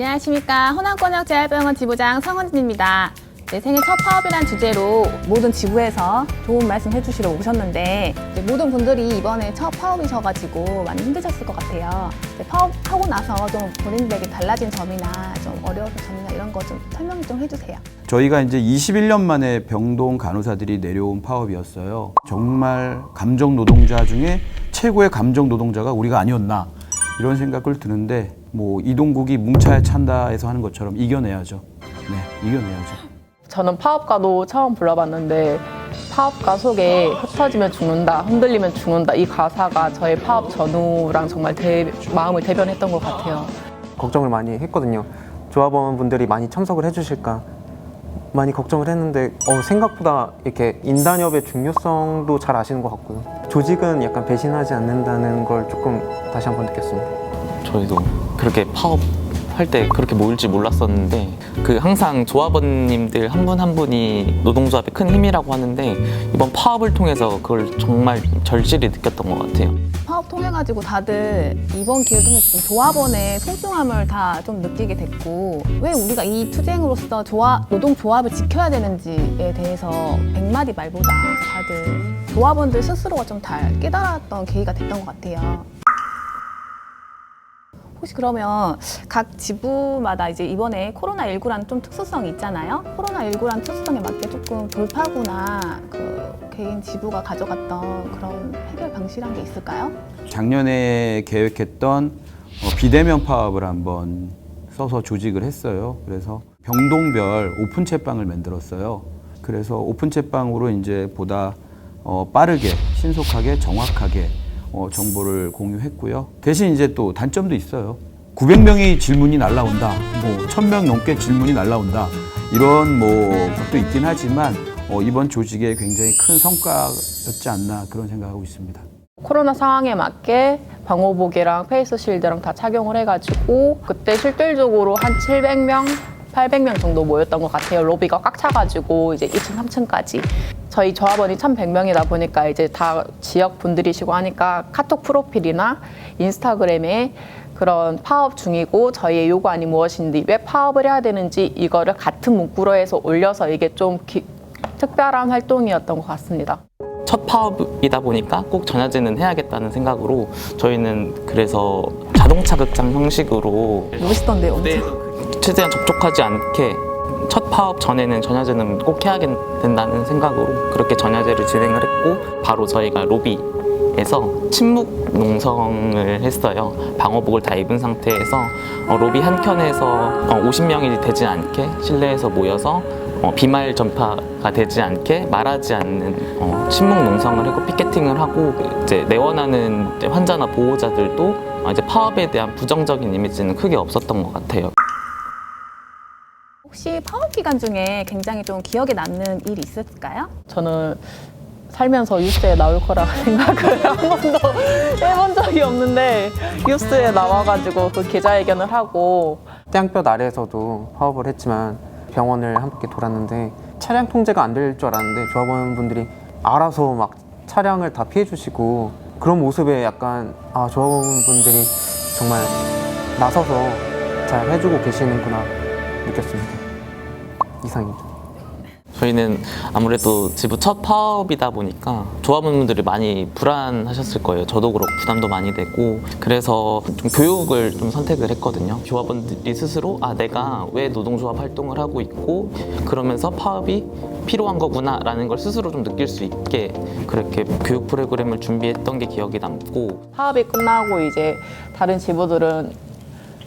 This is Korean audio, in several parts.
안녕하십니까. 호남권역재활병원 지부장 성원진입니다. 네, 생애 첫 파업이란 주제로 모든 지부에서 좋은 말씀 해주시러 오셨는데 이제 모든 분들이 이번에 첫 파업이셔가지고 많이 힘드셨을 것 같아요. 이제 파업하고 나서 좀 본인들에게 달라진 점이나 좀 어려웠던 점이나 이런 거 좀 설명 좀 해주세요. 저희가 이제 21년 만에 병동 간호사들이 내려온 파업이었어요. 정말 감정 노동자 중에 최고의 감정 노동자가 우리가 아니었나 이런 생각을 드는데 뭐 이동국이 뭉쳐야 찬다에서 하는 것처럼 이겨내야죠. 네, 이겨내야죠. 저는 파업가도 처음 불러봤는데 파업가 속에 흩어지면 죽는다, 흔들리면 죽는다 이 가사가 저의 파업 전후랑 정말 마음을 대변했던 것 같아요. 걱정을 많이 했거든요. 조합원 분들이 많이 참석을 해주실까 많이 걱정을 했는데 생각보다 이렇게 인단협의 중요성도 잘 아시는 것 같고요. 조직은 약간 배신하지 않는다는 걸 조금 다시 한번 느꼈습니다. 저희도 그렇게 파업할 때 그렇게 모일 줄 몰랐었는데 항상 조합원님들 한 분 한 분이 노동조합의 큰 힘이라고 하는데 이번 파업을 통해서 그걸 정말 절실히 느꼈던 것 같아요. 파업 통해가지고 다들 이번 기회를 통해서 좀 조합원의 소중함을 다 좀 느끼게 됐고 왜 우리가 이 투쟁으로서 노동조합을 지켜야 되는지에 대해서 100마디 말보다 다들 조합원들 스스로가 좀 잘 깨달았던 계기가 됐던 것 같아요. 혹시 그러면 각 지부마다 이제 이번에 코로나19라는 좀 특수성이 있잖아요. 코로나19라는 특수성에 맞게 조금 돌파구나 개인 지부가 가져갔던 그런 해결 방식이란 게 있을까요? 작년에 계획했던 비대면 파업을 한번 써서 조직을 했어요. 그래서 병동별 오픈 채방을 만들었어요. 그래서 오픈 채방으로 이제 보다 빠르게, 신속하게, 정확하게 정보를 공유했고요. 대신 이제 또 단점도 있어요. 900명의 질문이 날라온다. 1000명 넘게 질문이 날라온다. 이런 것도 있긴 하지만 이번 조직에 굉장히 큰 성과였지 않나 그런 생각하고 있습니다. 코로나 상황에 맞게 방호복이랑 페이스 실드랑 다 착용을 해가지고 그때 실질적으로 한 700명, 800명 정도 모였던 것 같아요. 로비가 꽉 차가지고 이제 2층, 3층까지. 저희 조합원이 1,100명이다 보니까 이제 다 지역 분들이시고 하니까 카톡 프로필이나 인스타그램에 그런 파업 중이고 저희의 요구안이 무엇인지 왜 파업을 해야 되는지 이거를 같은 문구로 해서 올려서 이게 좀 특별한 활동이었던 것 같습니다. 첫 파업이다 보니까 꼭 전야제는 해야겠다는 생각으로 저희는 그래서 자동차 극장 형식으로 멋있던데요, 엄청. 네, 최대한 접촉하지 않게 첫 파업 전에는 전야제는 꼭 해야 된다는 생각으로 그렇게 전야제를 진행을 했고 바로 저희가 로비에서 침묵 농성을 했어요. 방호복을 다 입은 상태에서 로비 한켠에서 50명이 되지 않게 실내에서 모여서 비말 전파가 되지 않게 말하지 않는 침묵 농성을 하고 피켓팅을 하고 이제 내원하는 환자나 보호자들도 이제 파업에 대한 부정적인 이미지는 크게 없었던 것 같아요. 혹시 파업 기간 중에 굉장히 좀 기억에 남는 일이 있을까요? 저는 살면서 뉴스에 나올 거라 생각을 한 번도 해본 적이 없는데 뉴스에 나와가지고 그 기자회견을 하고 태양볕 아래에서도 파업을 했지만 병원을 한 바퀴 돌았는데 차량 통제가 안 될 줄 알았는데 조합원분들이 알아서 막 차량을 다 피해 주시고 그런 모습에 약간 조합원분들이 정말 나서서 잘 해주고 계시는구나 느꼈습니다. 이상입니다. 저희는 아무래도 지부 첫 파업이다 보니까 조합원분들이 많이 불안하셨을 거예요. 저도 그렇고 부담도 많이 되고 그래서 좀 교육을 좀 선택을 했거든요. 조합원들이 스스로 내가 왜 노동조합 활동을 하고 있고 그러면서 파업이 필요한 거구나 라는 걸 스스로 좀 느낄 수 있게 그렇게 교육 프로그램을 준비했던 게 기억이 남고 파업이 끝나고 이제 다른 지부들은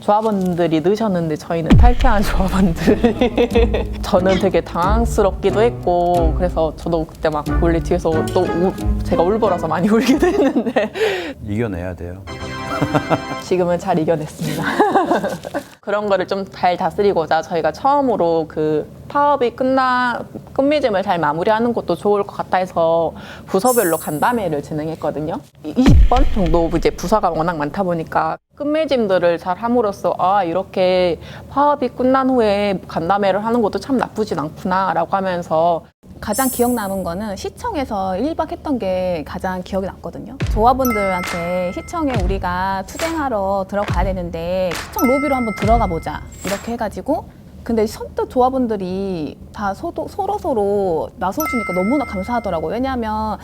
조합원들이 늦으셨는데 저희는 탈퇴한 조합원들이 저는 되게 당황스럽기도 했고 그래서 저도 그때 막 원래 뒤에서 또 제가 울보라서 많이 울기도 했는데 이겨내야 돼요. 지금은 잘 이겨냈습니다. 그런 거를 좀 잘 다스리고자 저희가 처음으로 그 파업이 끝미즘을 잘 마무리하는 것도 좋을 것 같아 해서 부서별로 간담회를 진행했거든요. 20번 정도 이제 부서가 워낙 많다 보니까 끝맺음들을 잘 함으로써 이렇게 파업이 끝난 후에 간담회를 하는 것도 참 나쁘진 않구나 라고 하면서 가장 기억 남은 거는 시청에서 1박 했던 게 가장 기억이 났거든요. 조합원들한테 시청에 우리가 투쟁하러 들어가야 되는데 시청 로비로 한번 들어가 보자 이렇게 해가지고, 근데 선뜻 조합원들이 다 서로 나서주니까 너무나 감사하더라고요. 왜냐하면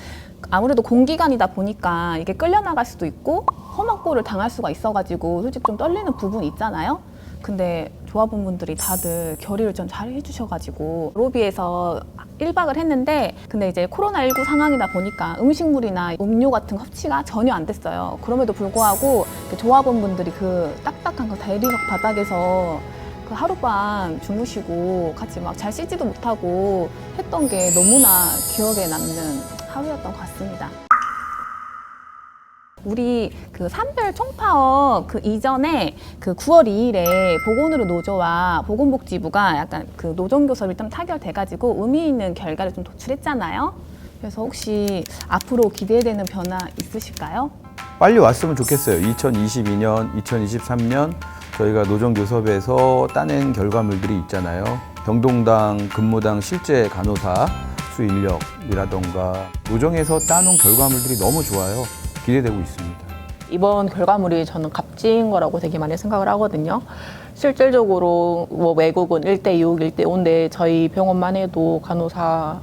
아무래도 공기관이다 보니까 이게 끌려나갈 수도 있고 험한 꼴을 당할 수가 있어가지고 솔직히 좀 떨리는 부분이 있잖아요. 근데 조합원분들이 다들 결의를 좀 잘 해주셔가지고 로비에서 1박을 했는데, 근데 이제 코로나19 상황이다 보니까 음식물이나 음료 같은 거 섭취가 전혀 안 됐어요. 그럼에도 불구하고 조합원분들이 그 딱딱한 그 대리석 바닥에서 그 하룻밤 주무시고 같이 막 잘 씻지도 못하고 했던 게 너무나 기억에 남는 하루였던 것 같습니다. 우리 그 산별 총파업 그 이전에 그 9월 2일에 보건의료 노조와 보건복지부가 약간 그 노정교섭이 좀 타결돼가지고 의미 있는 결과를 좀 도출했잖아요. 그래서 혹시 앞으로 기대되는 변화 있으실까요? 빨리 왔으면 좋겠어요. 2022년, 2023년 저희가 노정교섭에서 따낸 결과물들이 있잖아요. 병동당, 근무당 실제 간호사 수 인력이라던가 노정에서 따놓은 결과물들이 너무 좋아요. 기대되고 있습니다. 이번 결과물이 저는 값진 거라고 되게 많이 생각을 하거든요. 실질적으로 뭐 외국은 1대6, 1대5인데 저희 병원만 해도 간호사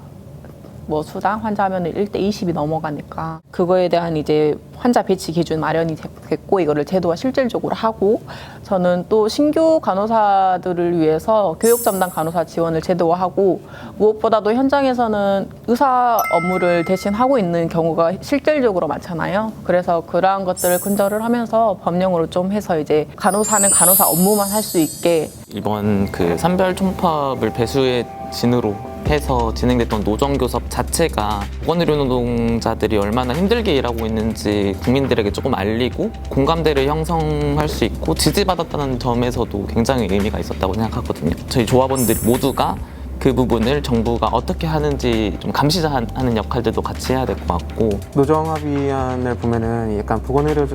뭐 수당 환자하면 1대20이 넘어가니까 그거에 대한 이제 환자 배치 기준 마련이 됐고 이거를 제도화 실질적으로 하고, 저는 또 신규 간호사들을 위해서 교육 전담 간호사 지원을 제도화하고, 무엇보다도 현장에서는 의사 업무를 대신 하고 있는 경우가 실질적으로 많잖아요. 그래서 그러한 것들을 근절을 하면서 법령으로 좀 해서 이제 간호사는 간호사 업무만 할 수 있게, 이번 그 산별 총파업을 배수의 진으로 해서 진행됐던 노정교섭 자체가 보건의료 노동자들이 얼마나 힘들게 일하고 있는지 국민들에게 조금 알리고 공감대를 형성할 수 있고 지지받았다는 점에서도 굉장히 의미가 있었다고 생각하거든요. 저희 조합원들 모두가 그 부분을 정부가 어떻게 하는지 좀 감시하는 역할들도 같이 해야 될 것 같고, 노정합의안을 보면은 약간 보건의료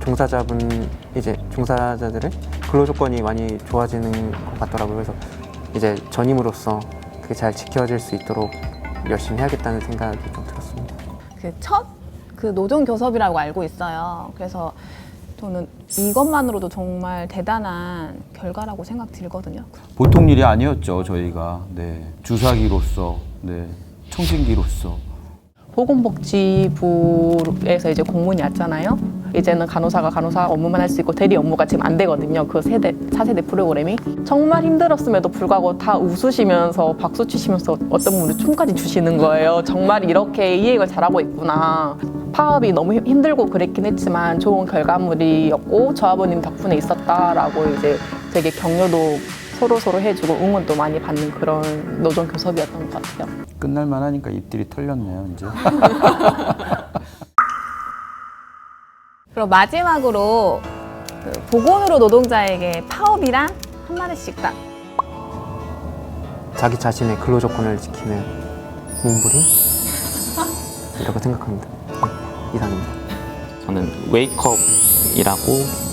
종사자들의 근로 조건이 많이 좋아지는 것 같더라고요. 그래서 이제 전임으로서 그게 잘 지켜질 수 있도록 열심히 해야겠다는 생각이 좀 들었습니다. 그 첫 그 노정 교섭이라고 알고 있어요. 그래서 저는 이것만으로도 정말 대단한 결과라고 생각 들거든요. 보통 일이 아니었죠, 저희가. 네. 주사기로서, 네. 청진기로서. 보건복지부에서 이제 공문이 왔잖아요. 이제는 간호사가 간호사 업무만 할 수 있고 대리 업무가 지금 안 되거든요. 그 4세대 프로그램이. 정말 힘들었음에도 불구하고 다 웃으시면서 박수 치시면서 어떤 분들 춤까지 주시는 거예요. 정말 이렇게 이해가 잘하고 있구나. 파업이 너무 힘들고 그랬긴 했지만 좋은 결과물이었고 조합원님 덕분에 있었다라고 이제 되게 격려도 서로 해주고 응원도 많이 받는 그런 노정 교섭이었던 것 같아요. 끝날만 하니까 입들이 털렸네요, 이제. 그럼 마지막으로 그 보건의료 노동자에게 파업이란 한마디씩 딱. 자기 자신의 근로 조건을 지키는 몸부림? 이라고 생각합니다. 네, 이상입니다. 저는 웨이크업이라고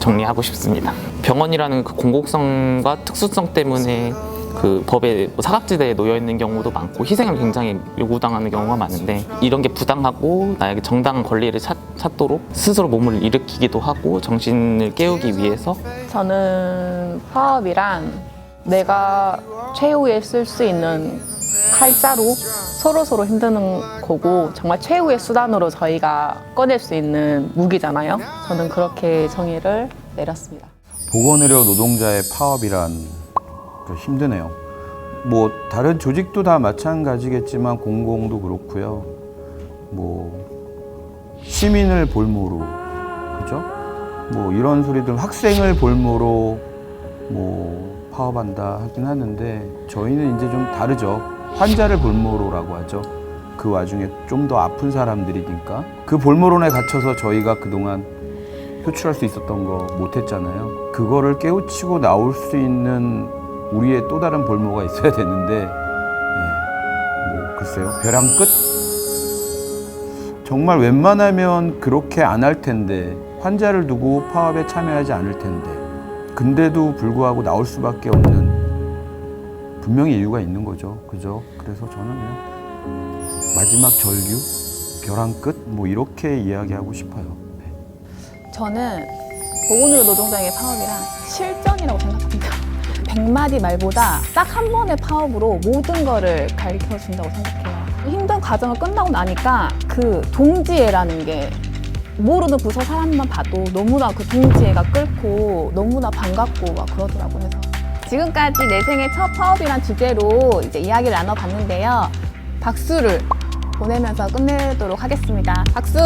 정리하고 싶습니다. 병원이라는 그 공공성과 특수성 때문에 그 법에 사각지대에 놓여 있는 경우도 많고 희생을 굉장히 요구당하는 경우가 많은데, 이런 게 부당하고 나에게 정당한 권리를 찾도록 스스로 몸을 일으키기도 하고 정신을 깨우기 위해서. 저는 파업이란 내가 최후에 쓸 수 있는 칼자루, 서로 힘드는 거고 정말 최후의 수단으로 저희가 꺼낼 수 있는 무기잖아요. 저는 그렇게 정의를 내렸습니다. 보건의료 노동자의 파업이란 좀 힘드네요. 뭐 다른 조직도 다 마찬가지겠지만 공공도 그렇고요. 뭐 시민을 볼모로, 그죠? 뭐 이런 소리들, 학생을 볼모로 뭐 파업한다 하긴 하는데 저희는 이제 좀 다르죠. 환자를 볼모로라고 하죠. 그 와중에 좀 더 아픈 사람들이니까 그 볼모론에 갇혀서 저희가 그동안 표출할 수 있었던 거 못했잖아요. 그거를 깨우치고 나올 수 있는 우리의 또 다른 볼모가 있어야 되는데, 뭐 글쎄요, 벼랑 끝? 정말 웬만하면 그렇게 안 할 텐데, 환자를 두고 파업에 참여하지 않을 텐데, 근데도 불구하고 나올 수밖에 없는 분명히 이유가 있는 거죠. 그죠? 그래서 저는 그냥 마지막 절규, 벼랑 끝, 뭐 이렇게 이야기하고 싶어요. 네. 저는 보건의료 노동자에게 파업이란 실전이라고 생각합니다. 100마디 말보다 딱 한 번의 파업으로 모든 거를 가르쳐 준다고 생각해요. 힘든 과정을 끝나고 나니까 그 동지애라는 게 모르는 부서 사람만 봐도 너무나 그 동지애가 끓고 너무나 반갑고 막 그러더라고요. 그래서 지금까지 내 생애 첫 파업이란 주제로 이제 이야기를 나눠봤는데요. 박수를 보내면서 끝내도록 하겠습니다. 박수!